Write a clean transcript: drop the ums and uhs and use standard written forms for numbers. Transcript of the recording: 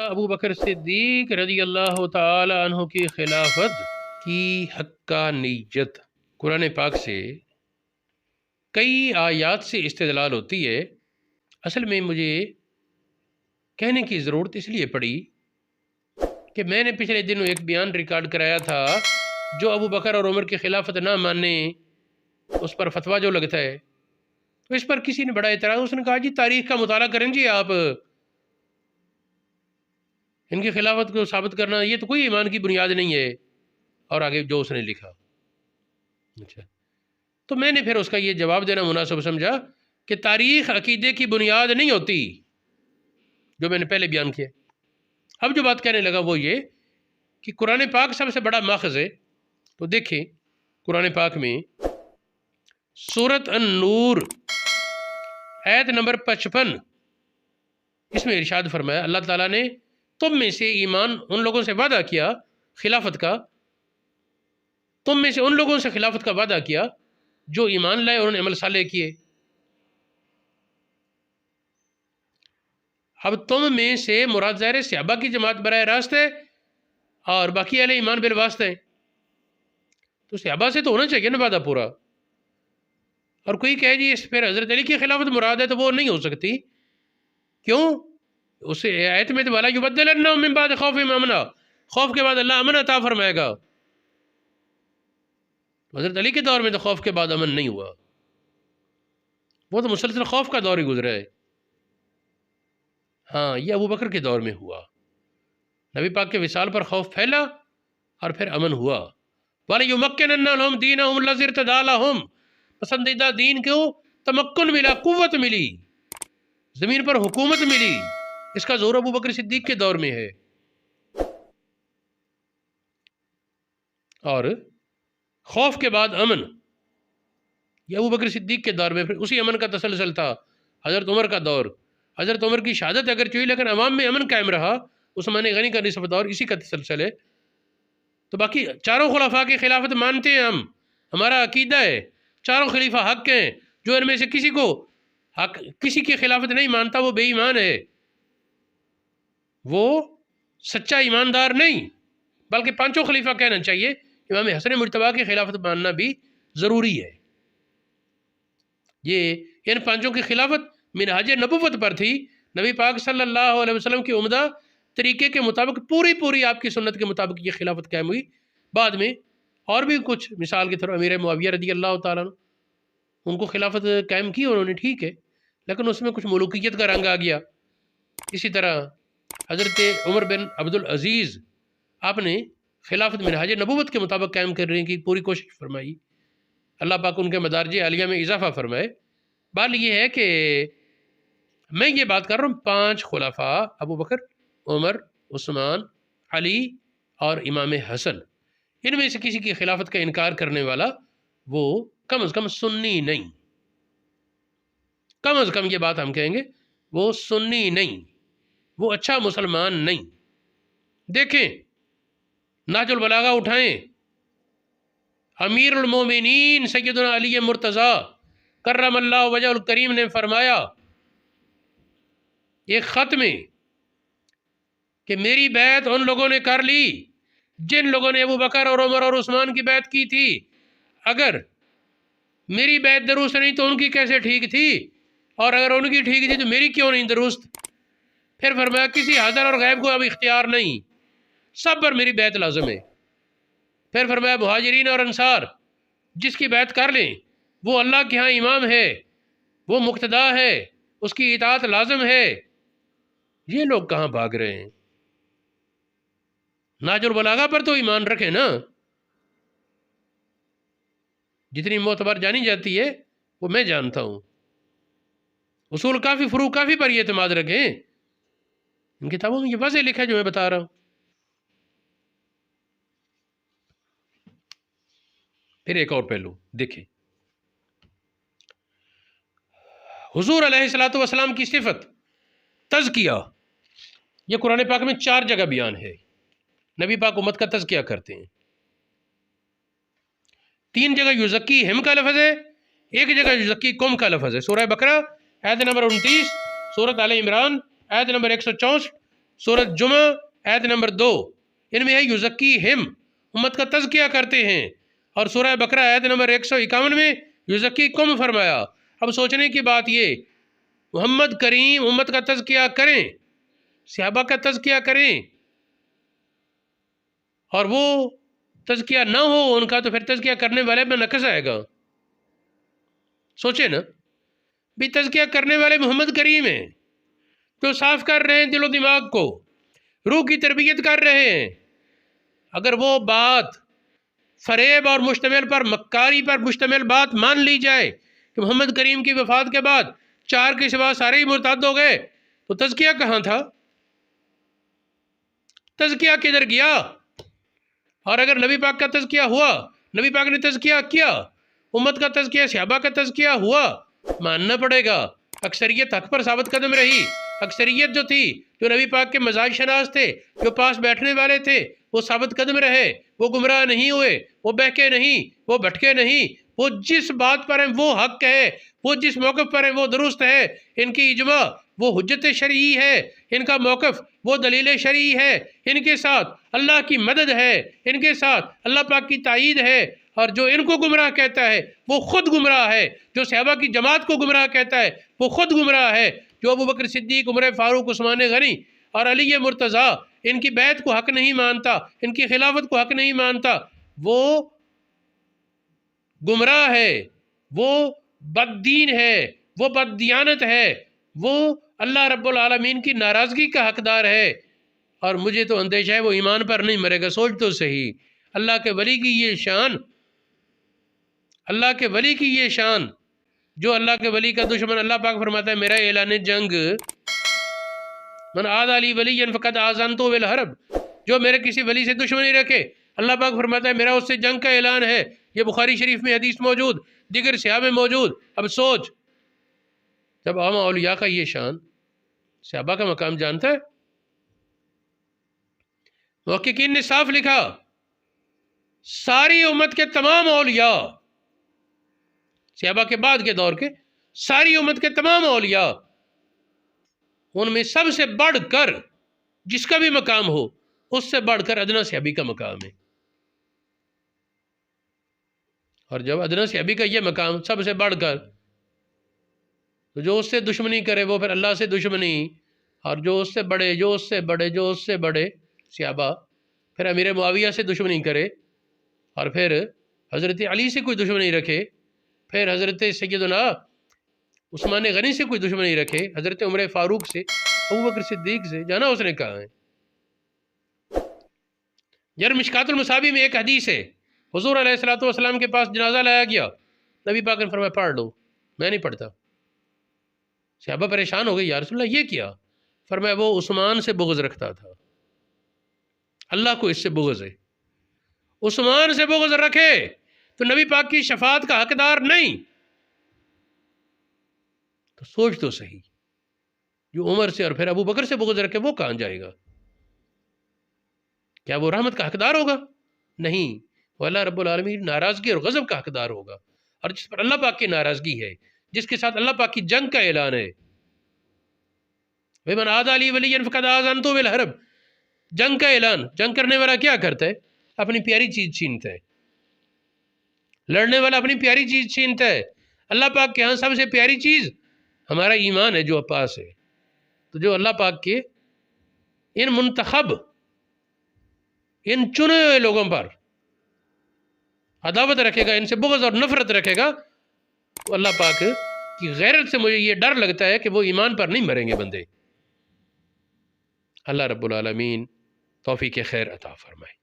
ابو بکر صدیق رضی اللہ تعالی عنہ کی خلافت کی حقانیت۔ قرآن پاک سے کئی آیات سے استدلال ہوتی ہے۔ اصل میں مجھے کہنے کی ضرورت اس لیے پڑی کہ میں نے پچھلے دنوں ایک بیان ریکارڈ کرایا تھا، جو ابو بکر اور عمر کی خلافت نہ ماننے اس پر فتویٰ جو لگتا ہے، تو اس پر کسی نے بڑا اعتراض، اس نے کہا جی تاریخ کا مطالعہ کریں جی آپ، ان کی خلافت کو ثابت کرنا یہ تو کوئی ایمان کی بنیاد نہیں ہے، اور آگے جو اس نے لکھا۔ اچھا، تو میں نے پھر اس کا یہ جواب دینا مناسب سمجھا کہ تاریخ عقیدے کی بنیاد نہیں ہوتی، جو میں نے پہلے بیان کیا۔ اب جو بات کہنے لگا وہ یہ کہ قرآن پاک سب سے بڑا ماخذ ہے۔ تو دیکھیں قرآن پاک میں سورۃ النور آیت نمبر 55، اس میں ارشاد فرمایا، اللہ تعالیٰ نے تم میں سے ایمان ان لوگوں سے وعدہ کیا، خلافت کا، تم میں سے ان لوگوں سے خلافت کا وعدہ کیا جو ایمان لائے اور انہوں نے عمل صالح کیے۔ اب تم میں سے مراد ظاہر صحابہ کی جماعت براہ راست ہے اور باقی اہل ایمان بالواسطہ ہے، تو صحابہ سے تو ہونا چاہیے نا وعدہ پورا۔ اور کوئی کہے جی اس پھر حضرت علی کی خلافت مراد ہے، تو وہ نہیں ہو سکتی۔ کیوں؟ اس آیت میں تو والا یبدلنہم من بعد خوفہم امنا، خوف کے بعد اللہ امن عطا فرمائے گا۔ حضرت علی کے دور میں تو خوف کے بعد امن نہیں ہوا، وہ تو مسلسل خوف کا دور ہی گزرا ہے۔ ہاں، یہ ابو بکر کے دور میں ہوا، نبی پاک کے وصال پر خوف پھیلا اور پھر امن ہوا۔ وَلَيُمَكِّنَنَّ لَهُمْ دِينَهُمُ الَّذِي ارْتَضَىٰ لَهُمْ، پسندیدہ دین کو تمکن ملا، قوت ملی، زمین پر حکومت ملی۔ اس کا زور ابو بکر صدیق کے دور میں ہے، اور خوف کے بعد امن یہ ابو بکر صدیق کے دور میں، پھر اسی امن کا تسلسل تھا حضرت عمر کا دور۔ حضرت عمر کی شہادت اگر چوئی لیکن عوام میں امن قائم رہا، عثمان غنی کا نصف دور اسی کا تسلسل ہے۔ تو باقی چاروں خلفاء کی خلافت مانتے ہیں ہم، ہمارا عقیدہ ہے چاروں خلیفہ حق ہیں، جو ان میں سے کسی کی خلافت نہیں مانتا وہ بے ایمان ہے، وہ سچا ایماندار نہیں، بلکہ پانچوں خلیفہ کہنا چاہیے۔ امام حسن مجتبیٰ کی خلافت ماننا بھی ضروری ہے۔ یہ ان پانچوں کی خلافت منہاج نبوت پر تھی، نبی پاک صلی اللہ علیہ وسلم کے عمدہ طریقے کے مطابق پوری آپ کی سنت کے مطابق یہ خلافت قائم ہوئی۔ بعد میں اور بھی کچھ، مثال کے طور امیر معاویہ رضی اللہ تعالیٰ عنہ، ان کو خلافت قائم کی انہوں نے، ٹھیک ہے، لیکن اس میں کچھ ملوکیت کا رنگ آ گیا۔ اسی طرح حضرت عمر بن عبدالعزیز، آپ نے خلافت منہاج نبوت کے مطابق قائم کرنے کی پوری کوشش فرمائی، اللہ پاک ان کے مدارج عالیہ میں اضافہ فرمائے۔ بات یہ ہے کہ میں یہ بات کر رہا ہوں 5 خلفاء، ابو بکر، عمر، عثمان، علی اور امام حسن، ان میں سے کسی کی خلافت کا انکار کرنے والا وہ کم از کم سنی نہیں، کم از کم یہ بات ہم کہیں گے، وہ سنی نہیں، وہ اچھا مسلمان نہیں۔ دیکھیں نہج البلاغہ اٹھائیں، امیر المومنین سیدنا علی مرتضیٰ کرم اللہ وجہ الکریم نے فرمایا ایک خط میں کہ میری بیعت ان لوگوں نے کر لی جن لوگوں نے ابو بکر اور عمر اور عثمان کی بیعت کی تھی، اگر میری بیعت درست نہیں تو ان کی کیسے ٹھیک تھی، اور اگر ان کی ٹھیک تھی تو میری کیوں نہیں درست؟ پھر فرمایا کسی حاضر اور غائب کو اب اختیار نہیں، سب پر میری بیعت لازم ہے۔ پھر فرمایا مہاجرین اور انصار جس کی بیعت کر لیں وہ اللہ کے ہاں امام ہے، وہ مقتدا ہے، اس کی اطاعت لازم ہے۔ یہ لوگ کہاں بھاگ رہے ہیں؟ نہج البلاغہ پر تو ایمان رکھے نا، جتنی معتبر جانی جاتی ہے وہ میں جانتا ہوں، اصول کافی، فروع کافی پر یہ اعتماد رکھیں، ان کتابوں میں یہ واضح لکھا ہے جو میں بتا رہا ہوں۔ پھر ایک اور پہلو دیکھیں، حضور علیہ الصلوۃ والسلام کی صفت تزکیہ، یہ قرآن پاک میں 4 جگہ بیان ہے۔ نبی پاک امت کا تزکیہ کرتے ہیں، 3 جگہ یزکی ہم کا لفظ ہے، 1 جگہ یزکی قوم کا لفظ ہے۔ سورہ بقرہ آیت نمبر 29، سورۃ آل عمران آیت نمبر 164، سورۃ جمعہ آیت نمبر 2 ان میں ہے یزکیہم، امت کا تزکیہ کرتے ہیں، اور سورہ بقرہ آیت نمبر 151 میں یزکیکم فرمایا۔ اب سوچنے کی بات یہ، محمد کریم امت کا تزکیہ کریں، صحابہ کا تزکیہ کریں، اور وہ تزکیہ نہ ہو ان کا، تو پھر تزکیہ کرنے والے میں نقص آئے گا۔ سوچے نا بھی، تزکیہ کرنے والے محمد کریم ہیں، جو صاف کر رہے ہیں دل و دماغ کو، روح کی تربیت کر رہے ہیں۔ اگر وہ بات فریب اور مشتمل پر، مکاری پر مشتمل بات مان لی جائے کہ محمد کریم کی وفات کے بعد 4 کے سوا سارے ہی مرتد ہو گئے، تو تزکیہ کہاں تھا؟ تزکیہ کدھر گیا؟ اور اگر نبی پاک کا تزکیہ ہوا، نبی پاک نے تزکیہ کیا، امت کا تزکیہ، صحابہ کا تزکیہ ہوا، ماننا پڑے گا۔ اکثریت حق پر ثابت قدم رہی، اکثریت جو تھی، جو نبی پاک کے مزاج شناس تھے، جو پاس بیٹھنے والے تھے، وہ ثابت قدم رہے، وہ گمراہ نہیں ہوئے، وہ بہکے نہیں، وہ بھٹکے نہیں، وہ جس بات پر ہیں وہ حق ہے، وہ جس موقف پر ہیں وہ درست ہے۔ ان کی اجماع وہ حجت شرعی ہے، ان کا موقف وہ دلیل شرعی ہے، ان کے ساتھ اللہ کی مدد ہے، ان کے ساتھ اللہ پاک کی تائید ہے۔ اور جو ان کو گمراہ کہتا ہے وہ خود گمراہ ہے، جو صحابہ کی جماعت کو گمراہ کہتا ہے وہ خود گمراہ ہے، جو ابو بکر صدیق، عمر فاروق، عثمان غنی اور علی مرتضیٰ ان کی بیعت کو حق نہیں مانتا، ان کی خلافت کو حق نہیں مانتا، وہ گمراہ ہے، وہ بددین ہے، وہ بددیانت ہے، وہ اللہ رب العالمین کی ناراضگی کا حقدار ہے۔ اور مجھے تو اندیشہ ہے وہ ایمان پر نہیں مرے گا۔ سوچ تو صحیح، اللہ کے ولی کی یہ شان، اللہ کے ولی کی یہ شان، جو اللہ کے ولی کا دشمن، اللہ پاک فرماتا ہے میرا اعلان جنگ، من عاد علی ولی فقد آذنتہ بالحرب، جو میرے کسی ولی سے دشمنی رکھے، اللہ پاک فرماتا ہے میرا اس سے جنگ کا اعلان ہے۔ یہ بخاری شریف میں حدیث موجود، دیگر صحابہ میں موجود۔ اب سوچ، جب عام اولیاء کا یہ شان، صحابہ کا مقام جانتا ہے؟ محققین نے صاف لکھا، ساری امت کے تمام اولیاء، صحابہ کے بعد کے دور کے ساری امت کے تمام اولیاء، ان میں سب سے بڑھ کر جس کا بھی مقام ہو، اس سے بڑھ کر ادنیٰ صحابی کا مقام ہے۔ اور جب ادنیٰ صحابی کا یہ مقام سب سے بڑھ کر، تو جو اس سے دشمنی کرے وہ پھر اللہ سے دشمنی، اور جو اس سے بڑے، جو اس سے بڑے، جو اس سے بڑے صحابہ، پھر امیر معاویہ سے دشمنی کرے، اور پھر حضرت علی سے کوئی دشمنی رکھے، پھر حضرت سیدنا عثمان غنی سے کوئی دشمنی رکھے، حضرت عمر فاروق سے، ابو بکر صدیق سے، جانا اس نے کہا ہے۔ یار مشکات المصابیح میں ایک حدیث ہے، حضور علیہ السلام کے پاس جنازہ لایا گیا، نبی پاک نے فرمایا پڑھ لو، میں نہیں پڑھتا۔ صحابہ پریشان ہو گئے، یا رسول اللہ یہ کیا؟ فرمایا وہ عثمان سے بغض رکھتا تھا، اللہ کو اس سے بغض ہے، عثمان سے بغض رکھے تو نبی پاک کی شفاعت کا حقدار نہیں۔ تو سوچ تو صحیح، جو عمر سے اور پھر ابو بکر سے بغض رکھے وہ کہاں جائے گا؟ کیا وہ رحمت کا حقدار ہوگا؟ نہیں، وہ اللہ رب العالمین ناراضگی اور غضب کا حقدار ہوگا۔ اور جس پر اللہ پاک کی ناراضگی ہے، جس کے ساتھ اللہ پاک کی جنگ کا اعلان ہے، وَمَنْ عَادَ لِي وَلِيًّا فَقَدْ آذَنْتُهُ بِالْحَرْبِ، جنگ کا اعلان۔ جنگ کرنے والا کیا کرتا ہے؟ اپنی پیاری چیز چھینتا ہے، لڑنے والا اپنی پیاری چیز چھینتا ہے۔ اللہ پاک کے ہاں سب سے پیاری چیز ہمارا ایمان ہے جو پاس ہے۔ تو جو اللہ پاک کے ان منتخب، ان چنے ہوئے لوگوں پر عداوت رکھے گا، ان سے بغض اور نفرت رکھے گا، تو اللہ پاک کی غیرت سے مجھے یہ ڈر لگتا ہے کہ وہ ایمان پر نہیں مریں گے بندے۔ اللہ رب العالمین توفیق خیر عطا فرمائے۔